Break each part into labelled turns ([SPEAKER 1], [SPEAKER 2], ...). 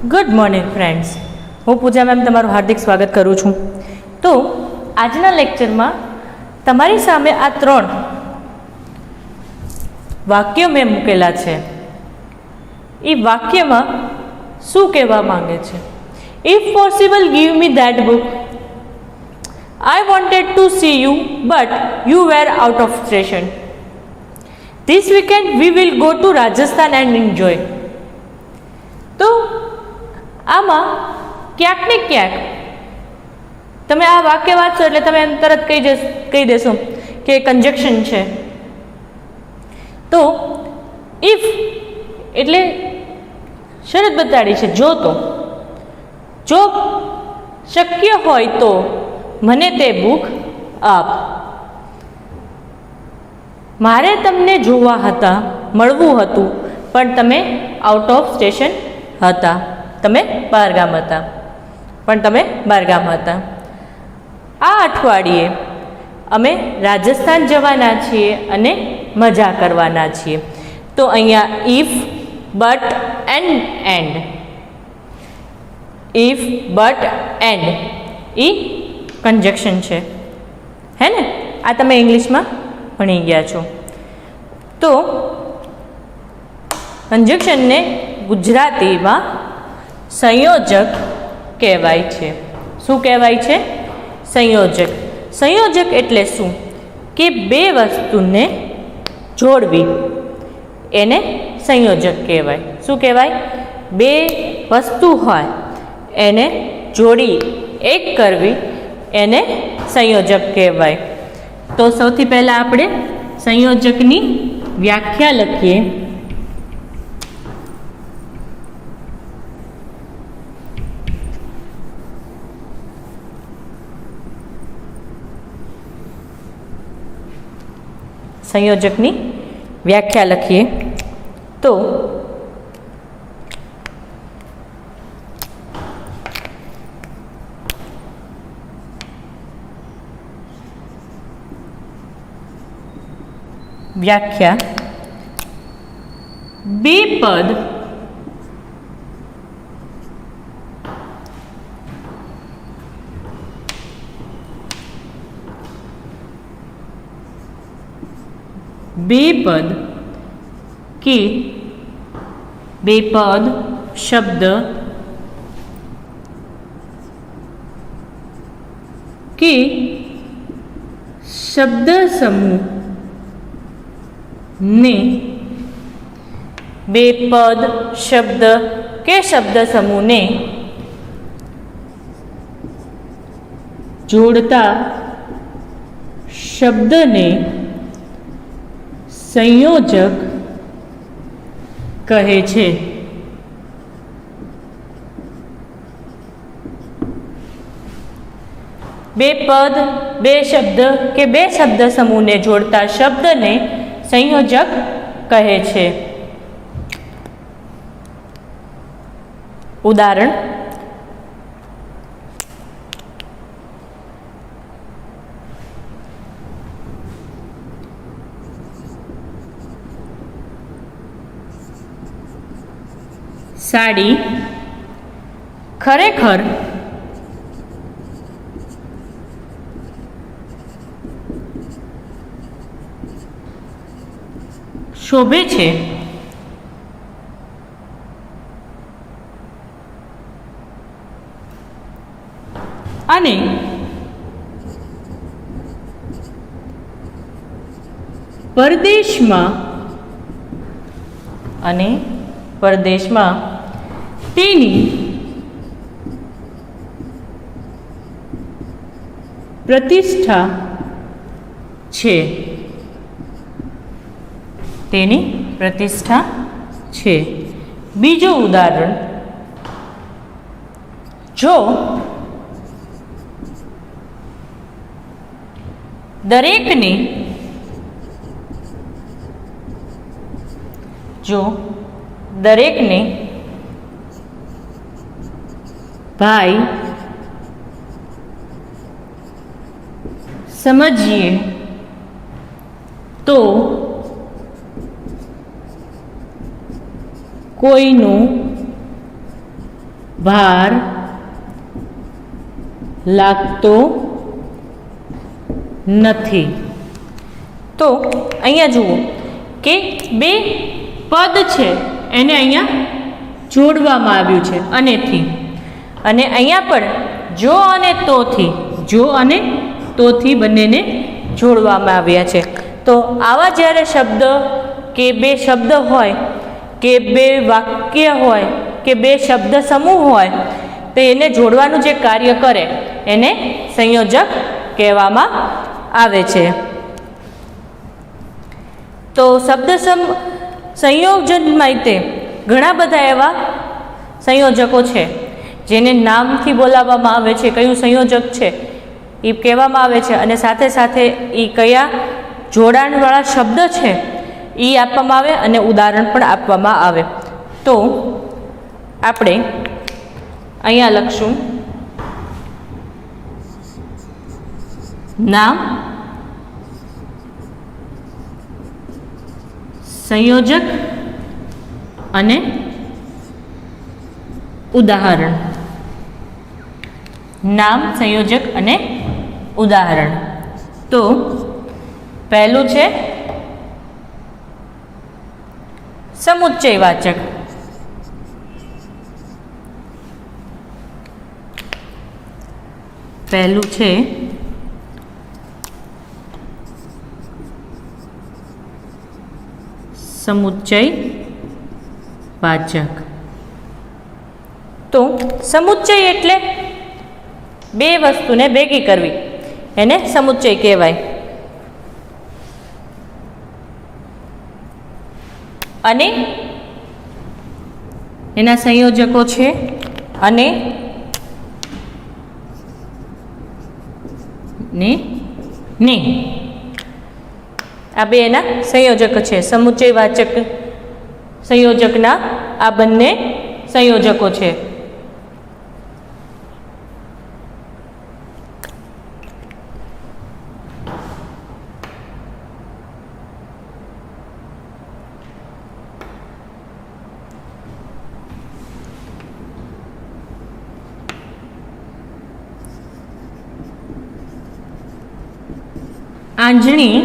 [SPEAKER 1] Good morning friends, હું પૂજા ma'am તમારું હાર્દિક સ્વાગત કરું છું. તો આજના લેક્ચરમાં તમારી સામે આ 3 વાક્યો મેં મૂકેલા છે. એ વાક્યમાં શું કહેવા માંગે છે? If possible give me that book. I wanted to C you but you were out of station. This weekend we will go to Rajasthan and enjoy. તો આમાં ક્યાંક ને ક્યાંક તમે આ વાક્ય વાંચશો એટલે તમે એમ તરત કહી દેશો કે કન્જક્શન છે. તો ઇફ એટલે શરત બતાડી છે, જો શક્ય હોય તો મને તે બુક આપ. મારે તમને જોવા હતા, મળવું હતું, પણ તમે આઉટ ઓફ સ્ટેશન હતા. તમે બહારગામ હતા. આ અઠવાડિયે અમે રાજસ્થાન જવાના છીએ અને મજા કરવાના છીએ. તો અહીંયા if, but and if, but and A conjunction છે, હે ને? આ તમે ઇંગ્લિશમાં ભણી ગયા છો. તો કન્જક્શનને ગુજરાતીમાં સંયોજક કહેવાય છે. શું કહેવાય છે? સંયોજક. સંયોજક એટલે શું? કે બે વસ્તુને જોડવી એને સંયોજક કહેવાય. શું કહેવાય? બે વસ્તુ હોય એને જોડી એક કરવી એને સંયોજક કહેવાય. તો સૌથી પહેલાં આપણે સંયોજકની વ્યાખ્યા લખીએ. સંયોજકની વ્યાખ્યા લખીએ તો વ્યાખ્યા: બે પદ કે બે પદ શબ્દ કે શબ્દ સમૂહ ને બે પદ શબ્દ કે શબ્દ સમૂહને જોડતા શબ્દને સંયોજક કહે છે. બે પદ, બે શબ્દ કે બે શબ્દ સમૂહને જોડતા શબ્દને સંયોજક કહે છે. ઉદાહરણ: સાડી ખરેખર શોભે છે. અને પરદેશમાં તેની પ્રતિષ્ઠા છે. બીજું ઉદાહરણ: જો દરેકને ભાઈ સમજીએ તો કોઈનું ભાર લાગતો નથી. તો અહીંયા જુઓ કે બે પદ છે એને અહીંયા જોડવામાં આવ્યું છે અનેથી, અને અહીંયા પણ જો અને તોથી, જો અને તોથી બંનેને જોડવામાં આવ્યા છે. તો આવા જ્યારે શબ્દ કે બે શબ્દ હોય કે બે વાક્ય હોય કે બે શબ્દ સમૂહ હોય તો એને જોડવાનું જે કાર્ય કરે એને સંયોજક કહેવામાં આવે છે. તો શબ્દ સંયોજન માટે ઘણા બધા એવા સંયોજકો છે જેને નામથી બોલાવવામાં આવે છે, કયું સંયોજક છે એ કહેવામાં આવે છે, અને સાથે સાથે એ કયા જોડાણવાળા શબ્દ છે એ આપવામાં આવે અને ઉદાહરણ પણ આપવામાં આવે. તો આપણે અહીંયા લખશું નામ સંયોજક અને ઉદાહરણ. નામ સંયોજક અને ઉદાહરણ. તો પહેલું છે સમુચ્ચયવાચક. પહેલું છે સમુચ્ચયવાચક. તો સમુચ્ચય એટલે બે વસ્તુને ભેગી કરવી, એને સમુચ્ચય કહેવાય. અને એના સંયોજકો છે અને ને. આ બે એના સંયોજક છે. સમુચ્ચયવાચક સંયોજકના આ બંને સંયોજકો છે. આંજણી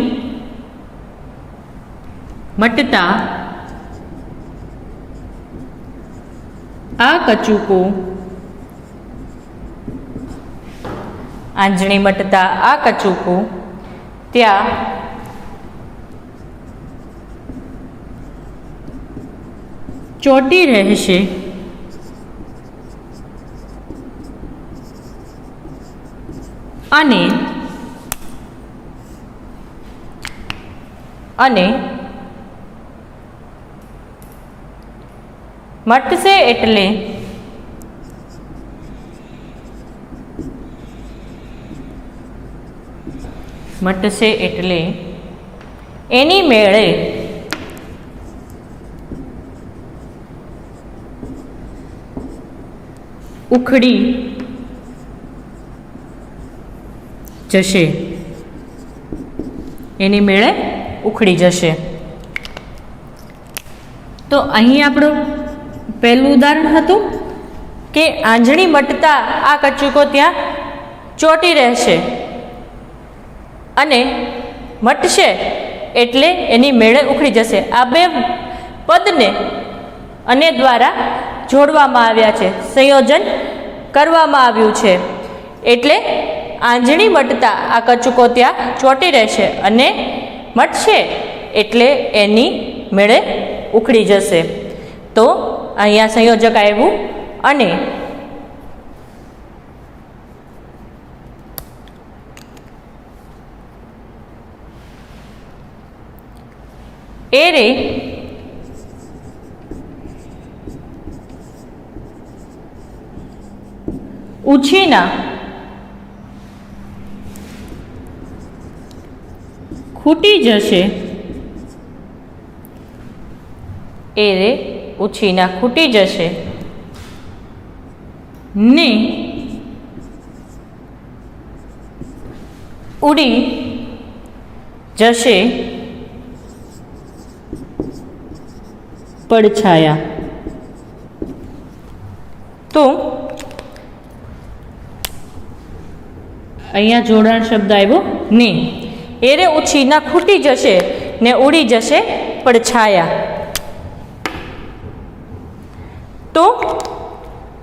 [SPEAKER 1] મટતા આ કચુકો. આંજણી મટતા આ કચુકો ત્યાં ચોટી રહેશે. અને મટશે એટલે એની મેળે ઉખડી જશે. એની મેળે ઉખડી જશે. તો અહીં આપણું પહેલું ઉદાહરણ હતું કે આંજણી મટતા આ કચુકો ત્યાં ચોટી રહેશે અને મટશે એટલે એની મેળે ઉખડી જશે. આ બે પદને અને દ્વારા જોડવામાં આવ્યા છે, સંયોજન કરવામાં આવ્યું છે. એટલે આંજણી મટતા આ કચુકો ત્યાં ચોટી રહેશે અને મટશે એટલે એની મેળે ઉખડી જશે. તો અહીંયા સંયોજક આવ્યું અને એરે ઉછીના ખૂટી જશે. એરે ઉછીના ખૂટી જશે ને ઉડી જશે પડછાયા. તો અહીંયા જોડાણ શબ્દ આવ્યો ને. એરે ઉછીના ખૂટી જશે ને ઉડી જશે પડછાયા. તો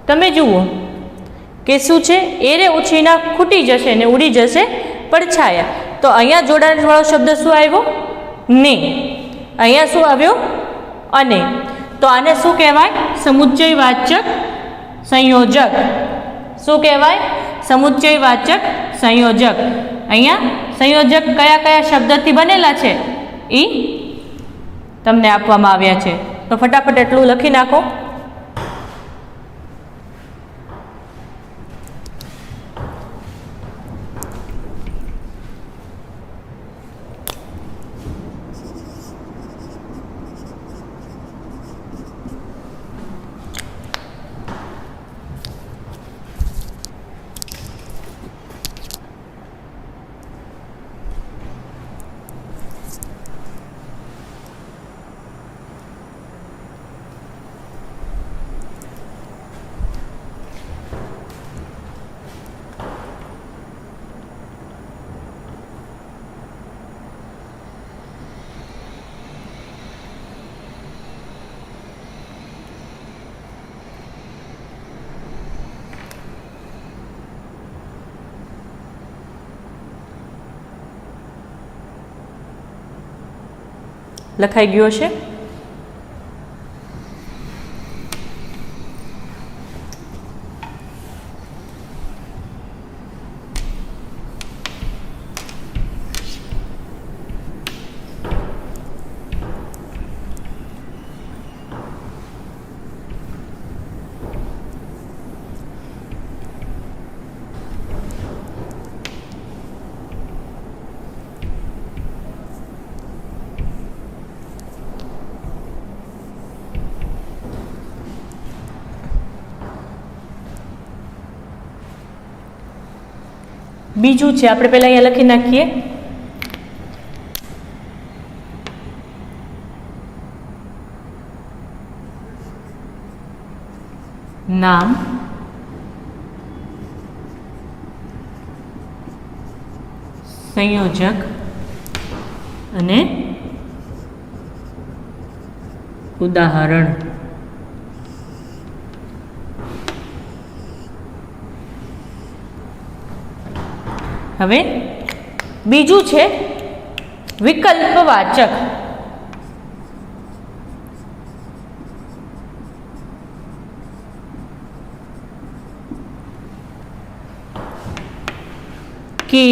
[SPEAKER 1] તમે જુઓ કે શું છે, એરે ઉછીના ખૂટી જશે ને ઉડી જશે પડછાયા. તો અહીંયા જોડાણવાળો શબ્દ શું આવ્યો? ને. અહીંયા શું આવ્યો? અને. તો આને શું કહેવાય? સમુચ્ચયવાચક સંયોજક. શું કહેવાય? સમુચ્ચયવાચક સંયોજક. અહીંયા સંયોજક કયા કયા શબ્દથી બનેલા છે એ તમને આપવામાં આવ્યા છે. તો ફટાફટ એટલું લખી નાખો. લખાઈ ગયો છે. બીજું છે, આપણે પહેલા અહીંયા લખી નાખીએ. નામ, સંયોજક અને ઉદાહરણ. હવે બીજું છે વિકલ્પવાચક. કે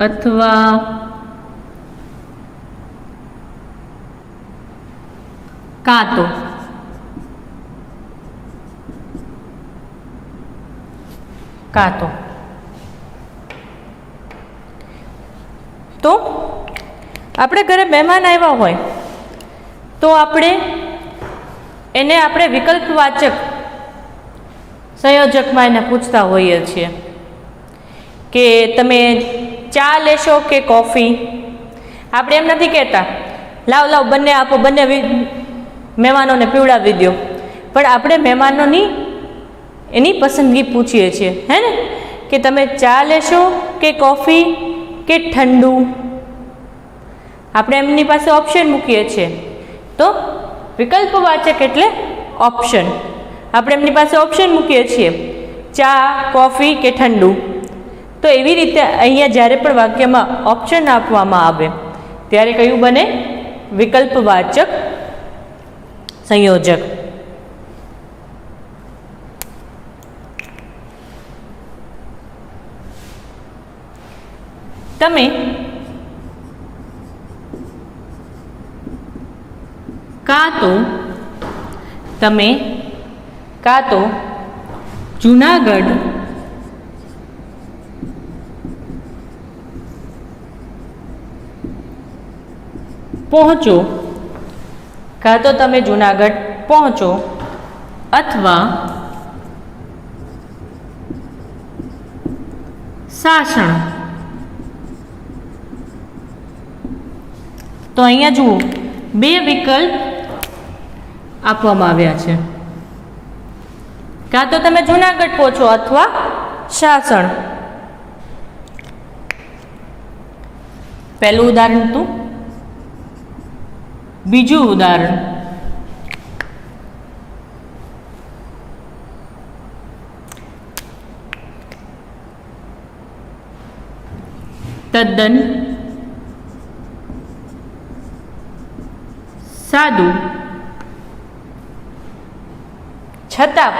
[SPEAKER 1] અથવા કાં તો. તો આપણે ઘરે મહેમાન આવ્યા હોય તો આપણે વિકલ્પવાચક સંયોજકમાં એને પૂછતા હોઈએ છીએ કે તમે ચા લેશો કે કોફી. આપણે એમ નથી કહેતા લાવ બંને આપો, બંને મહેમાનોને પીવડાવી દો. પણ આપણે મહેમાનોની એની પસંદગી પૂછીએ છીએ, હે ને, કે તમે ચા લેશો કે કોફી કે ઠંડુ. આપણે એમની પાસે ઓપ્શન મૂકીએ છીએ. તો વિકલ્પવાચક એટલે ઓપ્શન. આપણે એમની પાસે ઓપ્શન મૂકીએ છીએ, ચા, કોફી કે ઠંડુ. તો એવી રીતે અહીંયા જ્યારે પણ વાક્યમાં ઓપ્શન આપવામાં આવે ત્યારે કયું બને? વિકલ્પવાચક સંયોજક. તમે કાં તો જૂનાગઢ પહોંચો, કાં તો તમે જૂનાગઢ પહોંચો અથવા સાસણ. તો અહીંયા જુઓ, બે વિકલ્પ આપવામાં આવ્યા છે. કાં તો તમે જુનાગઢ પહોંચો અથવા સાસણ. પહેલું ઉદાહરણ હતું. બીજું ઉદાહરણ, તદ્દન સાદું છતાં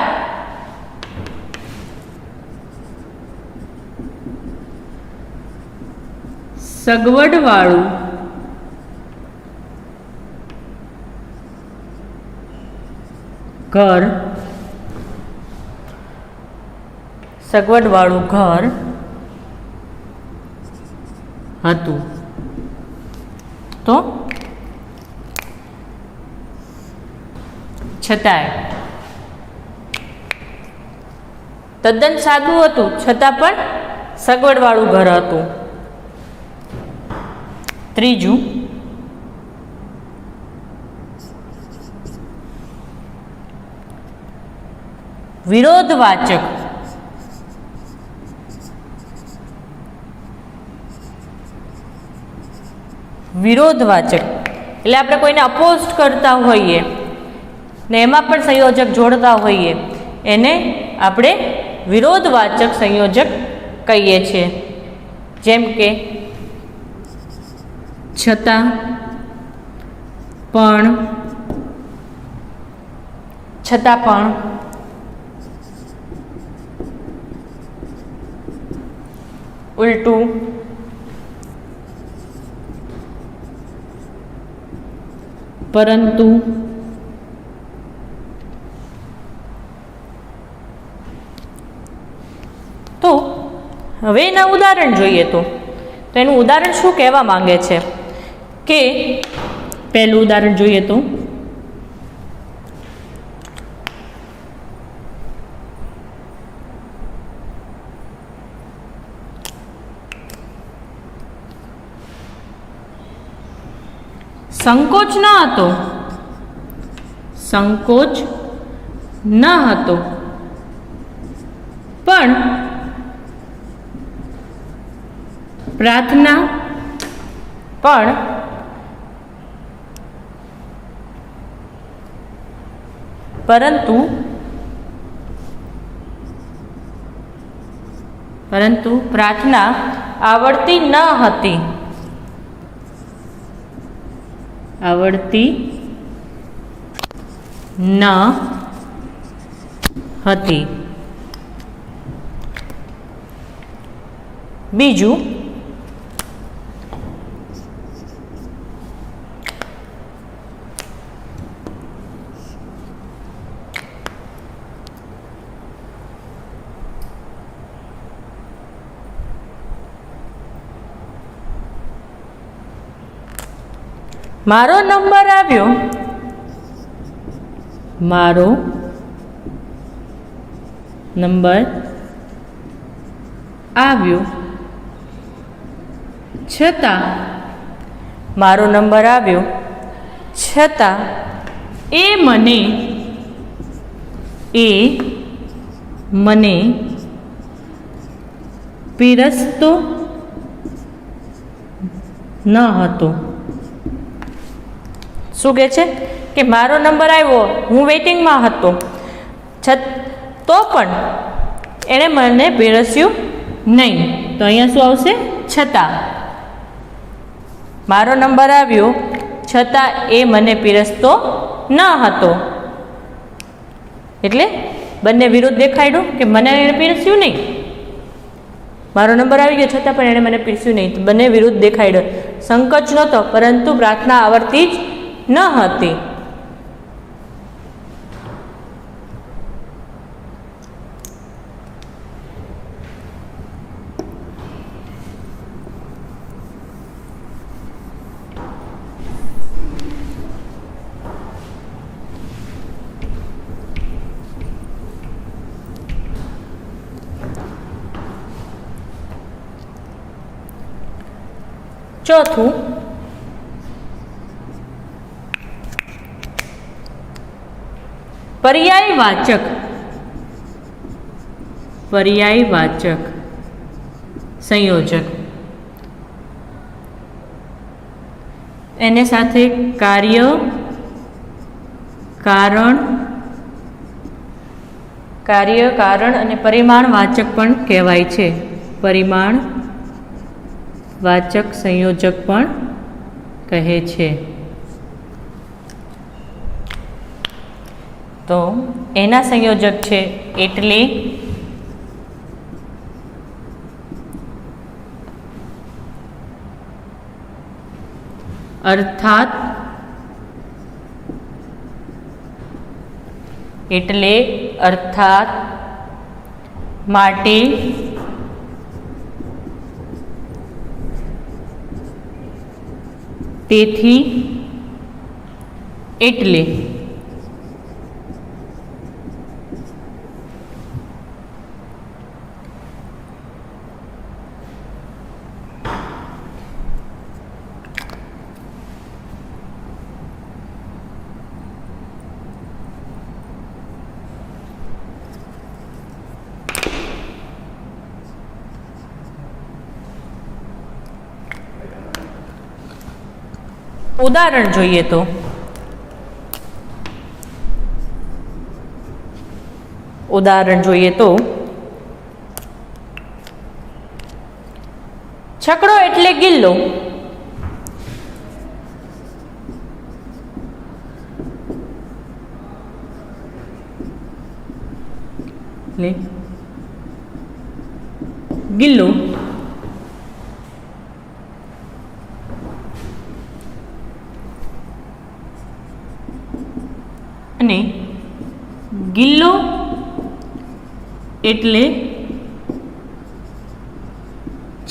[SPEAKER 1] સગવડવાળું ઘર હતું. તો છતાંય તદ્દન સાદું હતું છતાં પણ સગવડવાળું ઘર હતું. ત્રીજું, વિરોધવાચક એટલે આપણે કોઈને અપોઝ કરતા હોઈએ ને એમાં પણ સંયોજક જોડતા હોઈએ એને આપણે વિરોધવાચક સંયોજક કહીએ છીએ. જેમ કે છતાં, પણ, ઉલટું, પરંતુ, તો હવે એના ઉદાહરણ જોઈએ. તો એનું ઉદાહરણ શું કહેવા માંગે છે કે પહેલું ઉદાહરણ જોઈએ તો સંકોચ ન હતો પણ પ્રાર્થના પરંતુ પ્રાર્થના આવડતી ન હતી. બીજું, મારો નંબર આવ્યો છતાં એ મને પીરસતો ન હતો. શું કહે છે કે મારો નંબર આવ્યો, હું વેઇટિંગમાં હતો, તો પણ એણે મને પીરસ્યું નહીં. તો અહીંયા શું આવશે? છતાં. મારો નંબર આવ્યો છતાં એ મને પીરસતો ન હતો. એટલે બંને વિરુદ્ધ દેખાડ્યું કે મને એને પીરસ્યું નહીં. મારો નંબર આવી ગયો છતાં પણ એણે મને પીરસ્યું નહીં. બંને વિરુદ્ધ દેખાડ્યો. સંકોચ નહોતો પરંતુ પ્રાર્થના આવડતી જ ન હતી. ચોથું, पर्यायवाचक संयोजक एने साथे कार्य, कारण अने परिमाणवाचक पण कहेवाय छे। परिमाणवाचक संयोजक पण कहे छे। तो एना संयोजक छे एटले, अर्थात, एटले, अर्थात, माटे, तेथी, एटले। उदाहरण જોઈએ તો છકડો એટલે ગિલ્લો, ગિલ્લો અને ગિલ્લો એટલે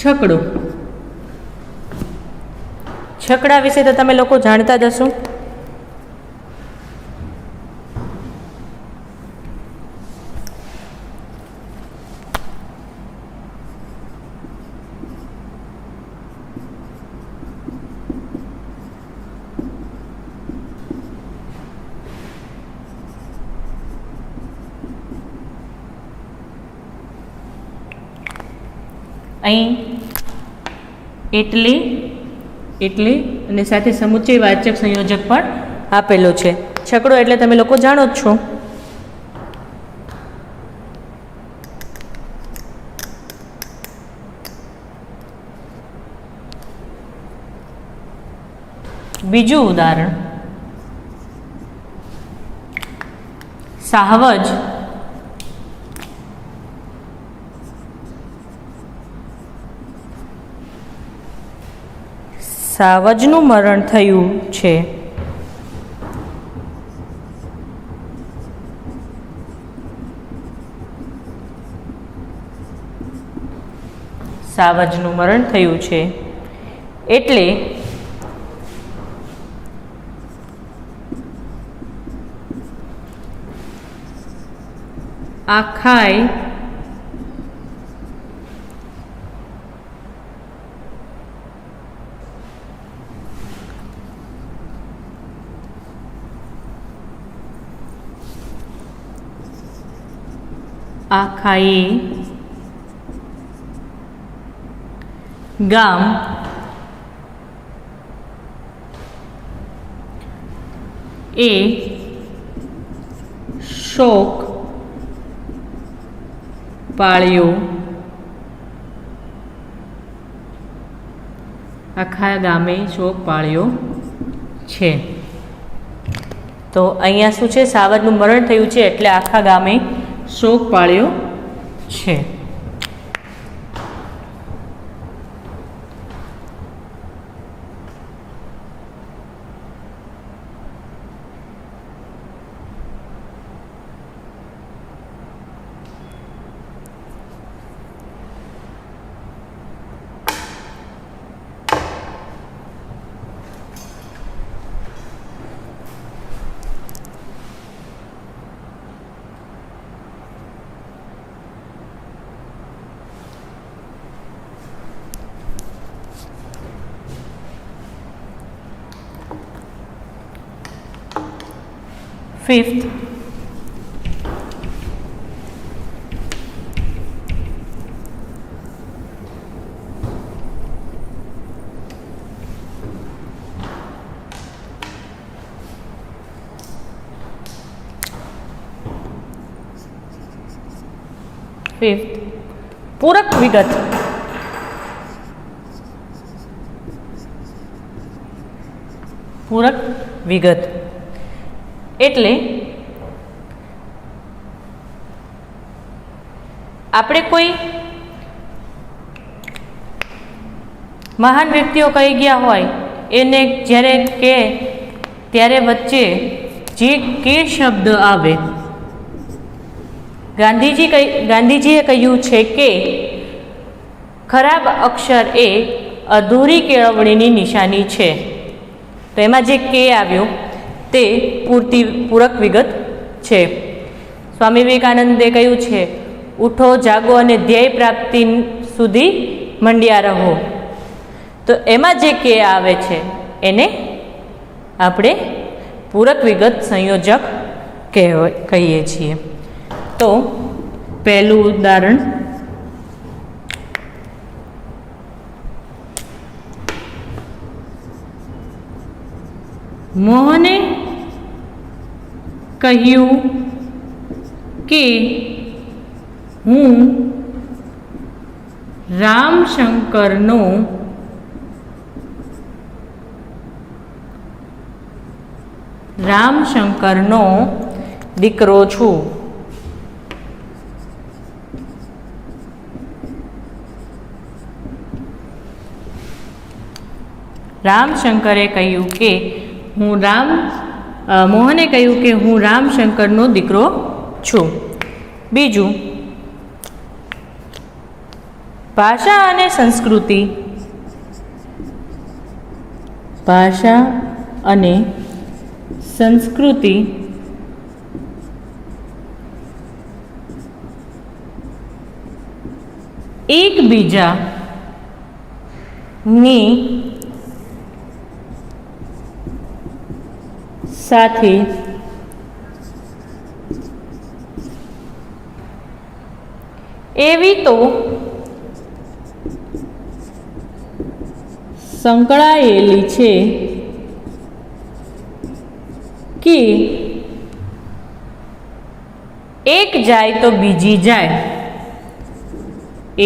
[SPEAKER 1] છકડો। છકડા વિશે તો તમે લોકો જાણતા જ હશો। અહીં એટલે અને સાથે સમુચ્ચયવાચક સંયોજક પણ આપેલો છે। છકડો એટલે તમે લોકો જાણો જ છો। બીજું ઉદાહરણ, સાહવજ સાવજનું મરણ થયું છે। સાવજનું મરણ થયું છે એટલે આખાય ગામ એ શોક પાળ્યો। આખા ગામે શોક પાળ્યો છે। તો અહીંયા શું છે, સાવજનું મરણ થયું છે એટલે આખા ગામે શોક પાળ્યો છે। ફિફ્થ, ફિફ્થ, પૂરક વિગત. પૂરક વિગત એટલે આપણે કોઈ મહાન વ્યક્તિઓ કહી ગયા હોય એને જ્યારે કે ત્યારે વચ્ચે જે કે શબ્દ આવે. ગાંધીજીએ કહ્યું છે કે ખરાબ અક્ષર એ અધૂરી કેળવણીની નિશાની છે. તો એમાં જે કે આવ્યું તે પૂરક વિગત છે. સ્વામી વિવેકાનંદે કહ્યું છે, ઉઠો જાગો અને ધ્યેય પ્રાપ્તિ સુધી મંડ્યા રહો. તો એમાં જે કે આવે છે એને આપણે પૂરક વિગત સંયોજક કહીએ છીએ. તો પહેલું ઉદાહરણ, મોહને કહ્યું કે હું રામશંકરનો દીકરો છું. રામશંકરે કહ્યું કે મોહને કહ્યું કે હું રામશંકરનો દીકરો છું. બીજું, ભાષા અને સંસ્કૃતિ એકબીજાની સાથે એવી તો સંકળાયેલી છે કે એક જાય તો બીજી જાય.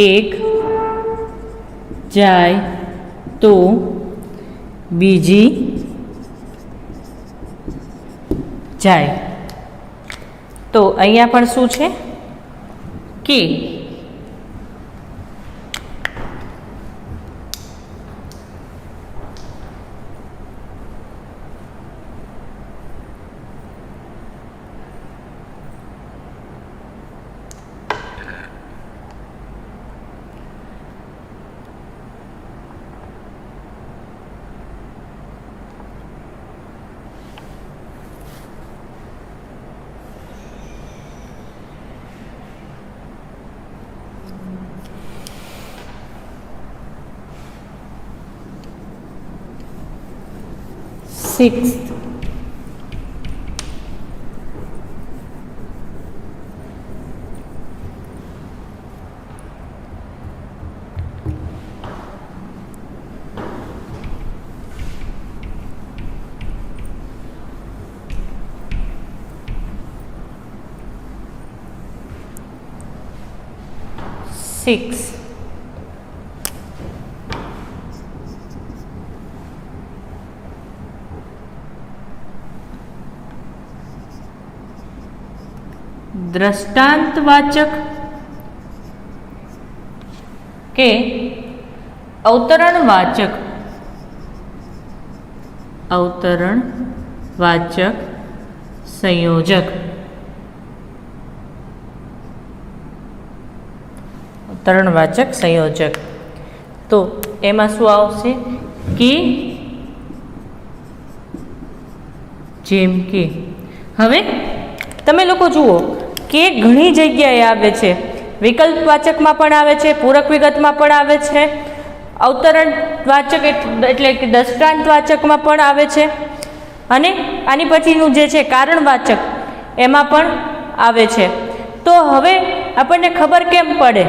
[SPEAKER 1] એક જાય તો બીજી જાય. તો અહીંયા પણ શું છે કે સિક્સ્થ, દ્રષ્ટાંતવાચક કે અવતરણવાચક સંયોજક. અવતરણવાચક સંયોજક તો એમાં શું આવશે કે જેમ કે. હવે તમે લોકો જુઓ કે ઘણી જગ્યાએ આવે છે. વિકલ્પવાચકમાં પણ આવે છે, પૂરક વિગતમાં પણ આવે છે, અવતરણવાચક એટલે કે દ્રષ્ટાંતવાચકમાં પણ આવે છે, અને આની પછીનું જે છે કારણવાચક એમાં પણ આવે છે. તો હવે આપણને ખબર કેમ પડે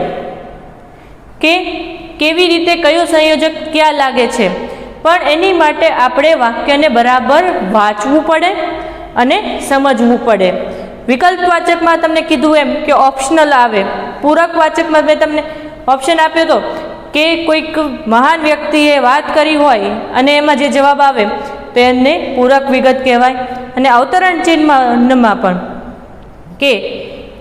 [SPEAKER 1] કે કેવી રીતે કયું સંયોજક ક્યાં લાગે છે? પણ એની માટે આપણે વાક્યને બરાબર વાંચવું પડે અને સમજવું પડે. વિકલ્પવાચકમાં તમને કીધું એમ કે ઓપ્શનલ આવે, પૂરકવાચકમાં મેં તમને ઓપ્શન આપ્યો હતો કે કોઈક મહાન વ્યક્તિએ વાત કરી હોય અને એમાં જે જવાબ આવે તો એને પૂરક વિગત કહેવાય. અને અવતરણ ચિહ્નમાં પણ કે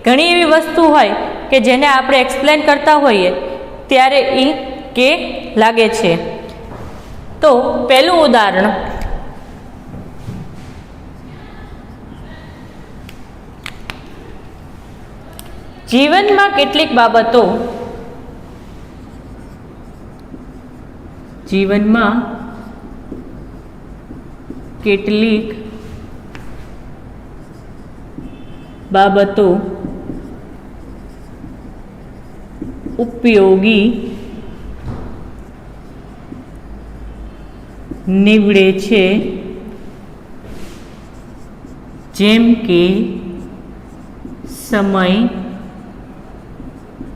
[SPEAKER 1] ઘણી એવી વસ્તુ હોય કે જેને આપણે એક્સપ્લેન કરતા હોઈએ ત્યારે એ કે લાગે છે. તો પહેલું ઉદાહરણ, જીવનમાં કેટલીક બાબતો ઉપયોગી નીવડે છે, જેમ કે સમય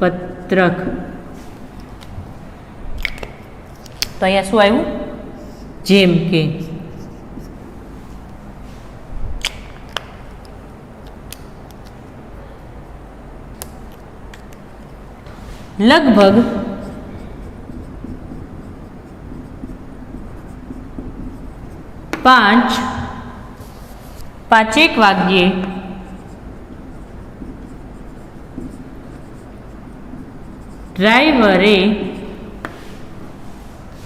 [SPEAKER 1] પત્રક. તો અહીંયા શું આવ્યું? જેમ કે. લગભગ 5 વાગ્યે ડ્રાઈવરે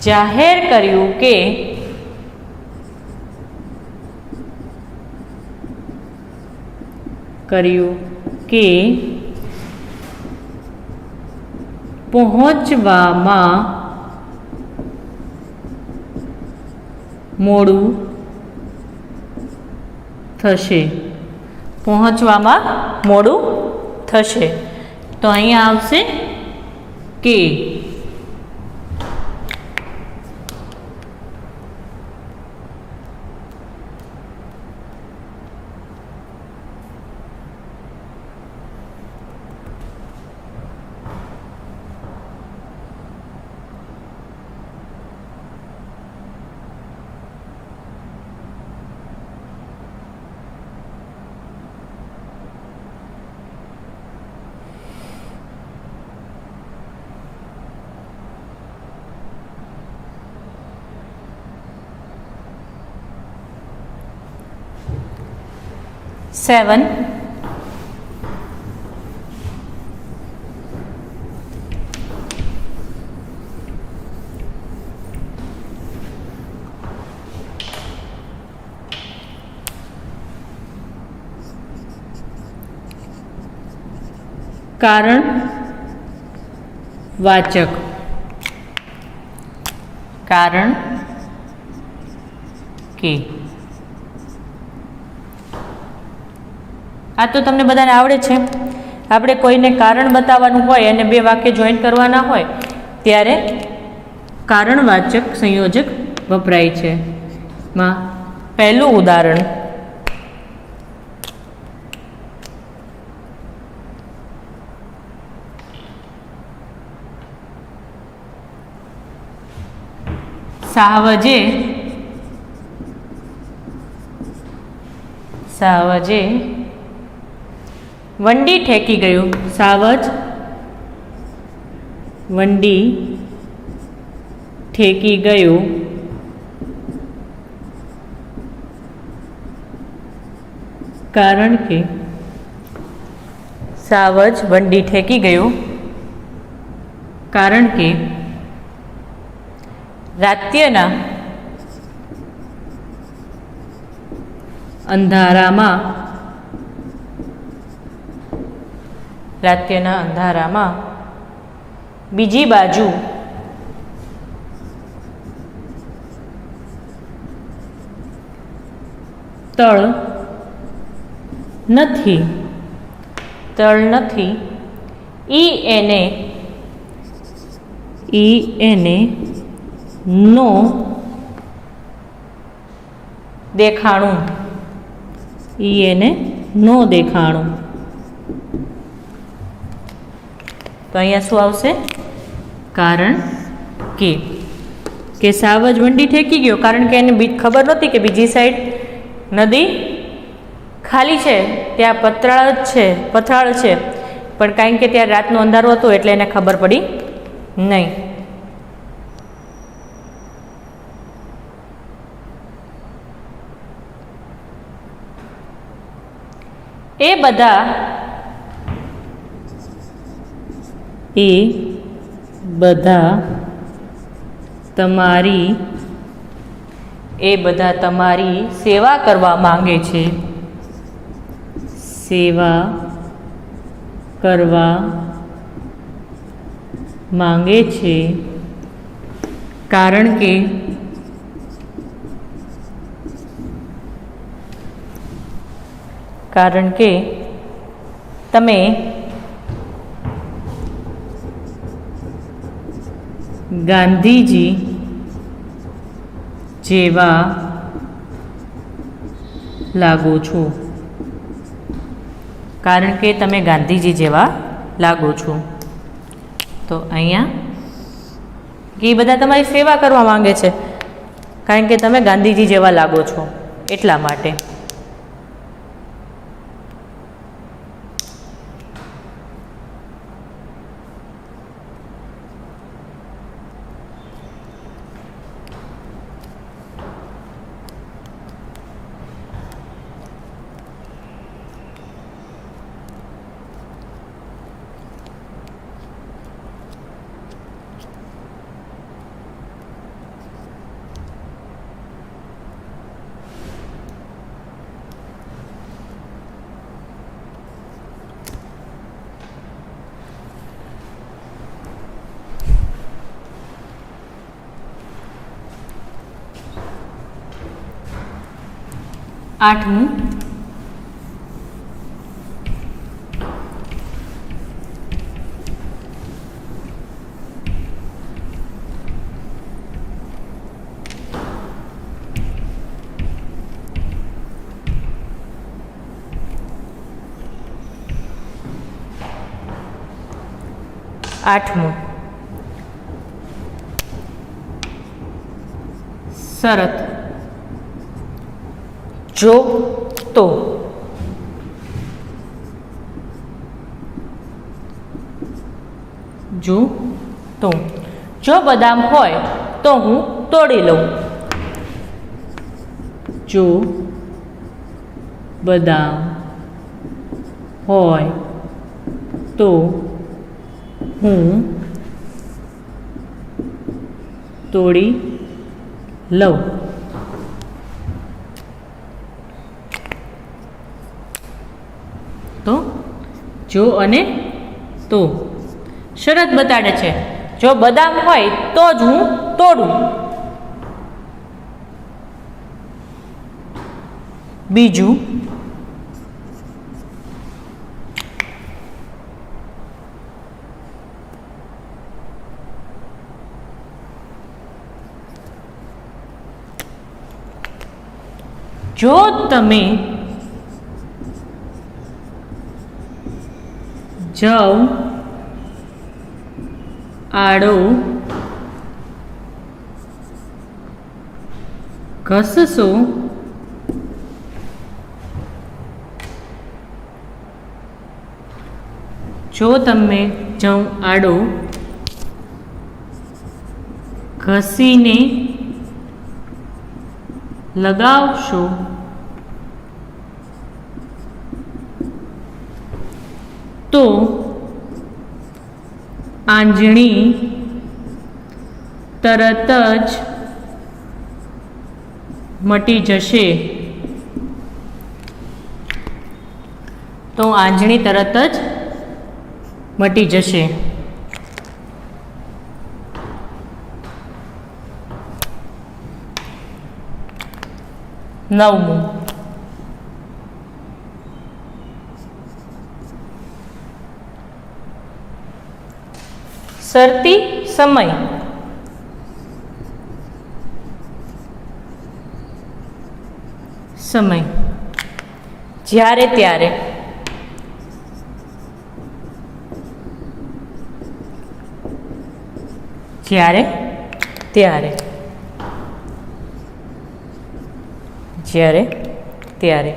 [SPEAKER 1] જાહેર કર્યું કે પહોંચવામાં મોડું થશે. તો અહીંયા આવશે કે. સેવન, કારણવાચક. કારણ કે. આ તો તમને બધાને આવડે છે. આપણે કોઈને કારણ બતાવવાનું હોય અને બે વાક્ય જોઈન કરવાના હોય ત્યારે કારણવાચક સંયોજક વપરાય છે. માં પહેલું ઉદાહરણ, સાવજે વંડી ઠેકી ગયું. સાવજ વંડી ઠેકી ગયું. કારણ કે. સાવજ વંડી ઠેકી ગયું કારણ કે રાત્રિના અંધારામાં બીજી બાજુ તળ નથી. ઈ એને નો દેખાણું. તો અહીંયા શું આવશે? કારણ કે સાવજ વંડી ઠેકી ગયો કારણ કે એને ખબર નહોતી કે બીજી સાઈડ નદી ખાલી છે ત્યાં પથરાળ છે પણ કારણ કે ત્યાં રાતનો અંધારો હતો એટલે એને ખબર પડી નહીં. એ બધા તમારી સેવા કરવા માંગે છે. કારણ કે તમે ગાંધીજી જેવા લાગો છો. કારણ કે તમે ગાંધીજી જેવા લાગો છો. તો અહીંયા એ બધા તમારી સેવા કરવા માંગે છે કારણ કે તમે ગાંધીજી જેવા લાગો છો એટલા માટે. આઠમું શરત. જો તો જો બદામ હોય તો હું તોડી લઉં. જો બદામ હોય તો હું તોડી લઉં. તો જો અને તો શરત બતાડે છે. જો બદામ હોય તો જ હું તોડું. બીજું જો તમે જવ આડો ઘસશો જો તમે જવ આડો ઘસીને લગાવશો તો આંજણી તરત જ મટી જશે. તો આંજણી તરત જ મટી જશે. નવમું શરતી સમય. જ્યારે ત્યારે. જ્યારે ત્યારે. જ્યારે ત્યારે.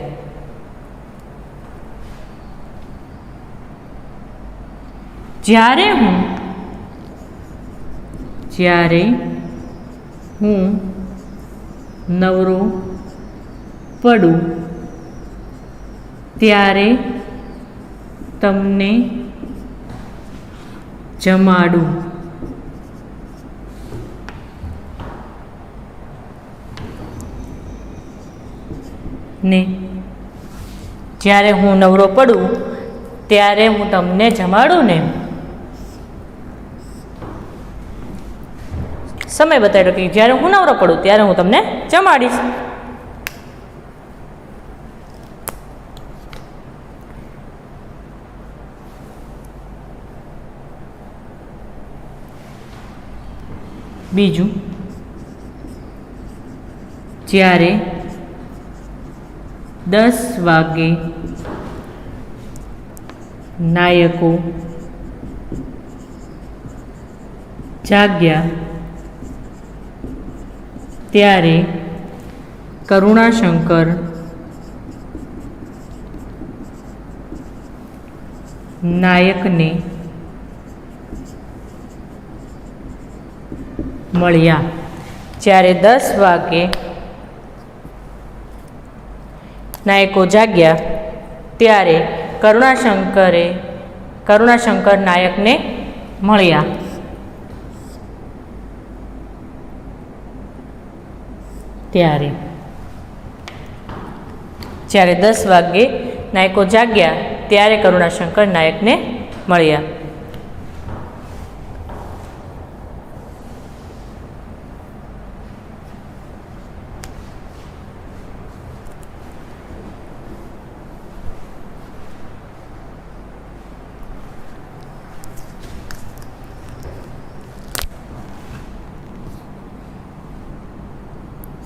[SPEAKER 1] જ્યારે હું નવરો પડું ત્યારે તમને જમાડું. ને જ્યારે હું નવરો પડું ત્યારે હું તમને જમાડું ને. સમય બતાવ્યો કે જ્યારે હું નવરો પડું ત્યારે હું તમને જમાડીશ. બીજું, જ્યારે 10 વાગે નાયકો જાગ્યા ત્યારે કરુણાશંકર નાયકને મળ્યા. જ્યારે 10 વાગે નાયકો જાગ્યા ત્યારે કરુણાશંકર નાયકને મળ્યા. ત્યારે જ્યારે 10 વાગે નાયકો જાગ્યા ત્યારે કરુણાશંકર નાયકને મળ્યા.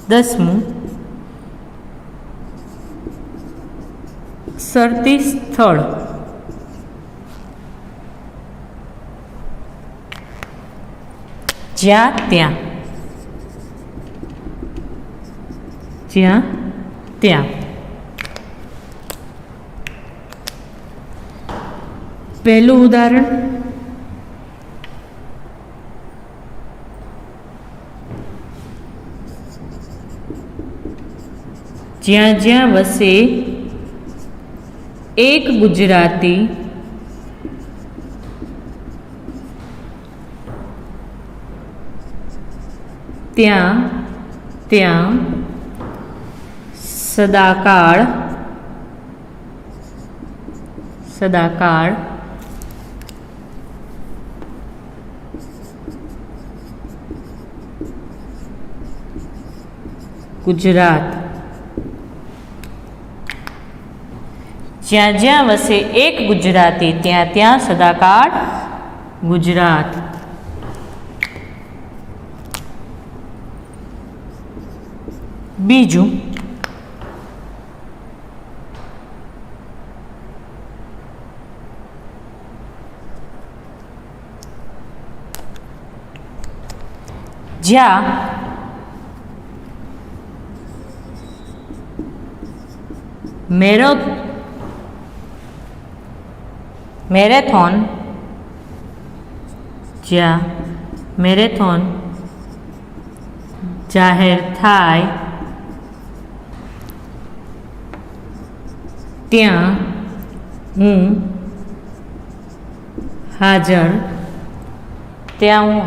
[SPEAKER 1] દસમું, શરતી સ્થળ. જ્યાં ત્યાં. પહેલું ઉદાહરણ, જ્યાં વસે એક ગુજરાતી ત્યાં સદાકાળ ગુજરાત. જ્યાં વસે એક ગુજરાતી ત્યાં સદાકાળ ગુજરાત. બીજું, જ્યાં મેરેથોન જાહેર થાય ત્યાં હું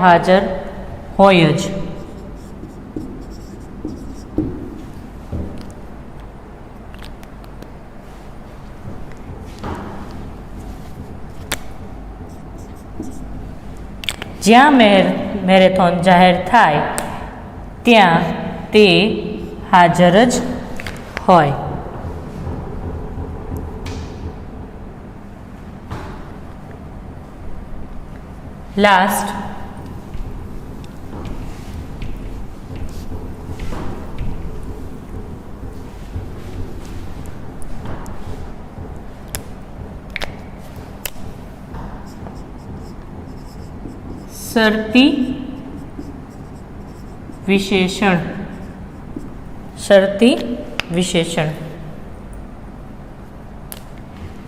[SPEAKER 1] હાજર હોય જ. જ્યાં મેરેથોન જાહેર થાય ત્યાં તે હાજર જ હોય. લાસ્ટ, શરતી વિશેષણ.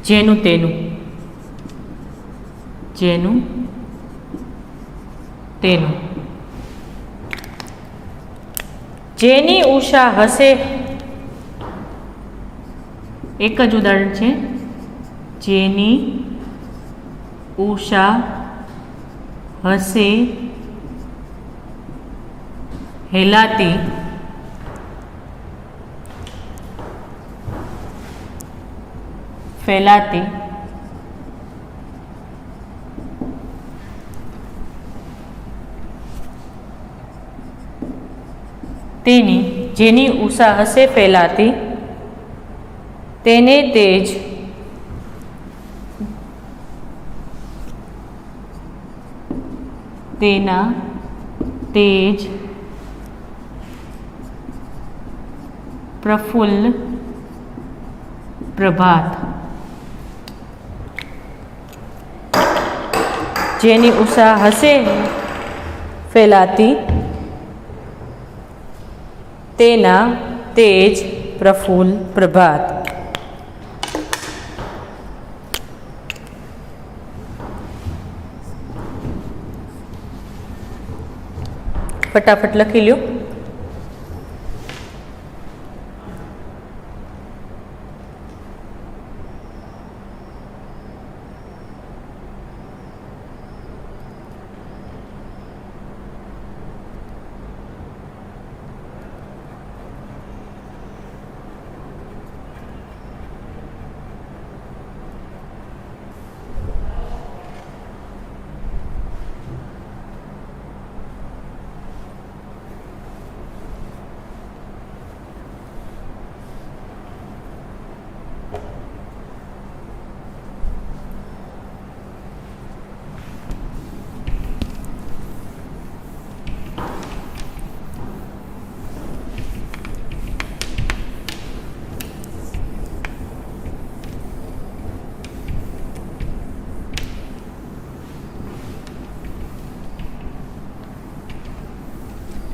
[SPEAKER 1] જેનું જેનું તેનું. જેની ઉષા હસે, એક જ ઉદાહરણ છે. જેની ઉષા હસે હેલાતી, ફેલાતી. તેની, જેની ઉષા હશે ફેલાતી, તેને તેજ તેના તેજ પ્રફુલ્લ પ્રભાત. જેની ઉષા હશે ફેલાતી, તેના તેજ પ્રફુલ્લ પ્રભાત. ફટાફટ લખી લ્યો.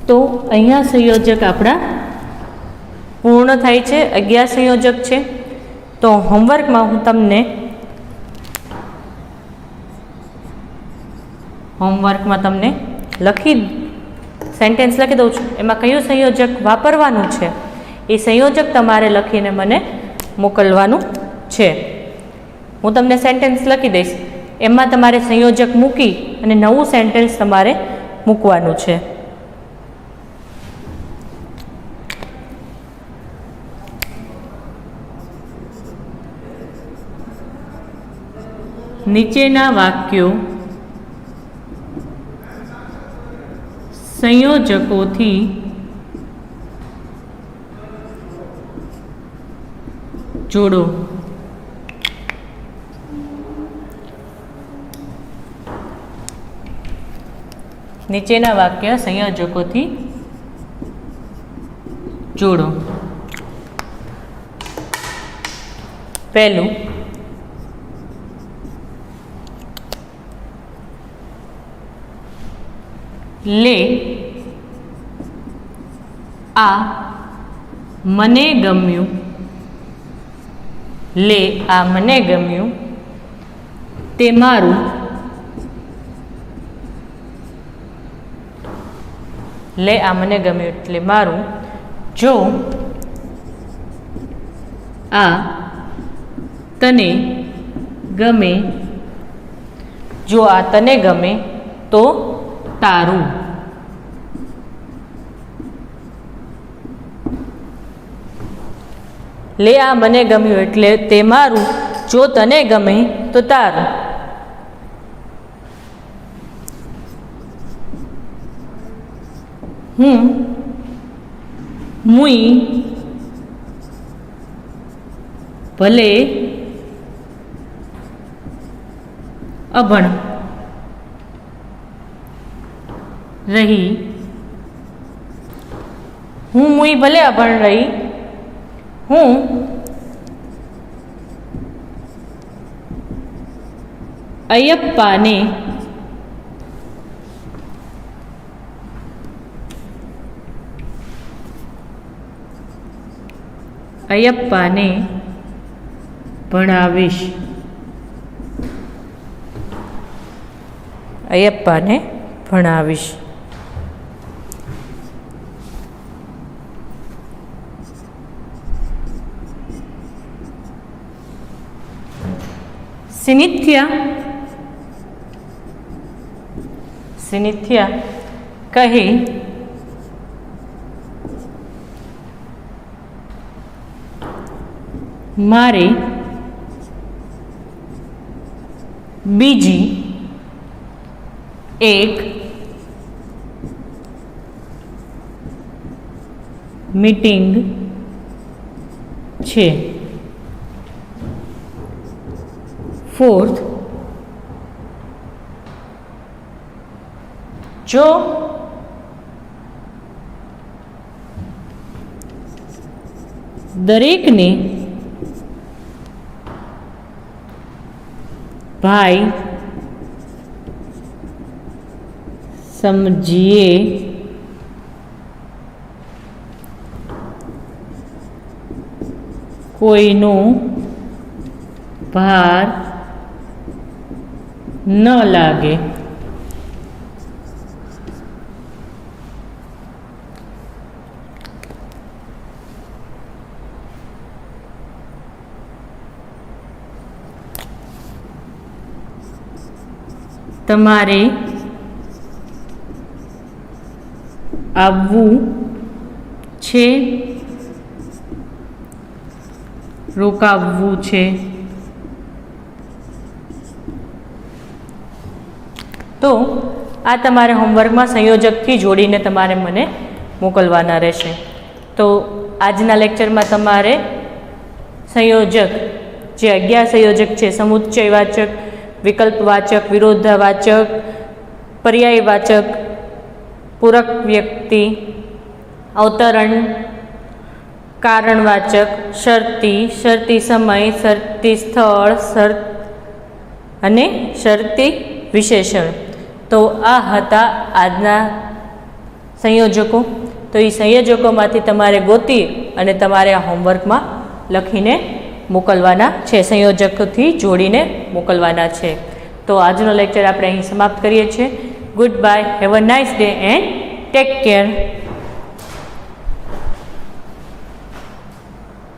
[SPEAKER 1] તો અહીંયા સંયોજક આપણા પૂર્ણ થાય છે. 11 સંયોજક છે. તો હોમવર્કમાં હું તમને સેન્ટેન્સ લખી દઉં છું. એમાં કયું સંયોજક વાપરવાનું છે એ સંયોજક તમારે લખીને મને મોકલવાનું છે. હું તમને સેન્ટેન્સ લખી દઈશ, એમાં તમારે સંયોજક મૂકી અને નવું સેન્ટેન્સ તમારે મૂકવાનું છે. નીચેના વાક્યો સંયોજકોથી જોડો. નીચેના વાક્ય સંયોજકોથી જોડો. પહેલું, લે આ મને ગમ્યું. લે આ મને ગમ્યું, તે મારું. લે આ મને ગમ્યું એટલે મારું. જો આ તને ગમે, જો આ તને ગમે તો તારું. લે આ મને ગમ્યું એટલે તે મારું. જો તને ગમે તો તારું. હું મુઈ ભલે અભણ રહી. હું મુઈ ભલે અભણ રહી. હું અયપ્પાને ભણાવીશ. અયપ્પાને ભણાવીશ. સિનિથિયા કહી મારી બીજી એક મીટિંગ છે. ફોર્થ, જો દરેકને ભાઈ સમજીએ કોઈનો ભાર ન લાગે. તમારે આવવું છે, રોકાવવું છે. તો આ તમારે હોમવર્કમાં સંયોજકથી જોડીને તમારે મને મોકલવાના રહેશે. તો આજના લેક્ચરમાં તમારે સંયોજક, જે 11 સંયોજક છે, સમુચ્ચયવાચક, વિકલ્પવાચક, વિરોધાવાચક, પર્યાયવાચક, પૂરક વ્યક્તિ, અવતરણ, કારણવાચક, શરતી, શરતી સમય, શરતી સ્થળ, શરત અને શરતી વિશેષણ. તો આ હતા આજના સંયોજકો. તો એ સંયોજકોમાંથી તમારે ગોતી અને તમારે આ હોમવર્કમાં લખીને મોકલવાના છે, સંયોજકથી જોડીને મોકલવાના છે. તો આજનો લેક્ચર આપણે અહીં સમાપ્ત કરીએ છીએ. Good bye, have a nice day and take care.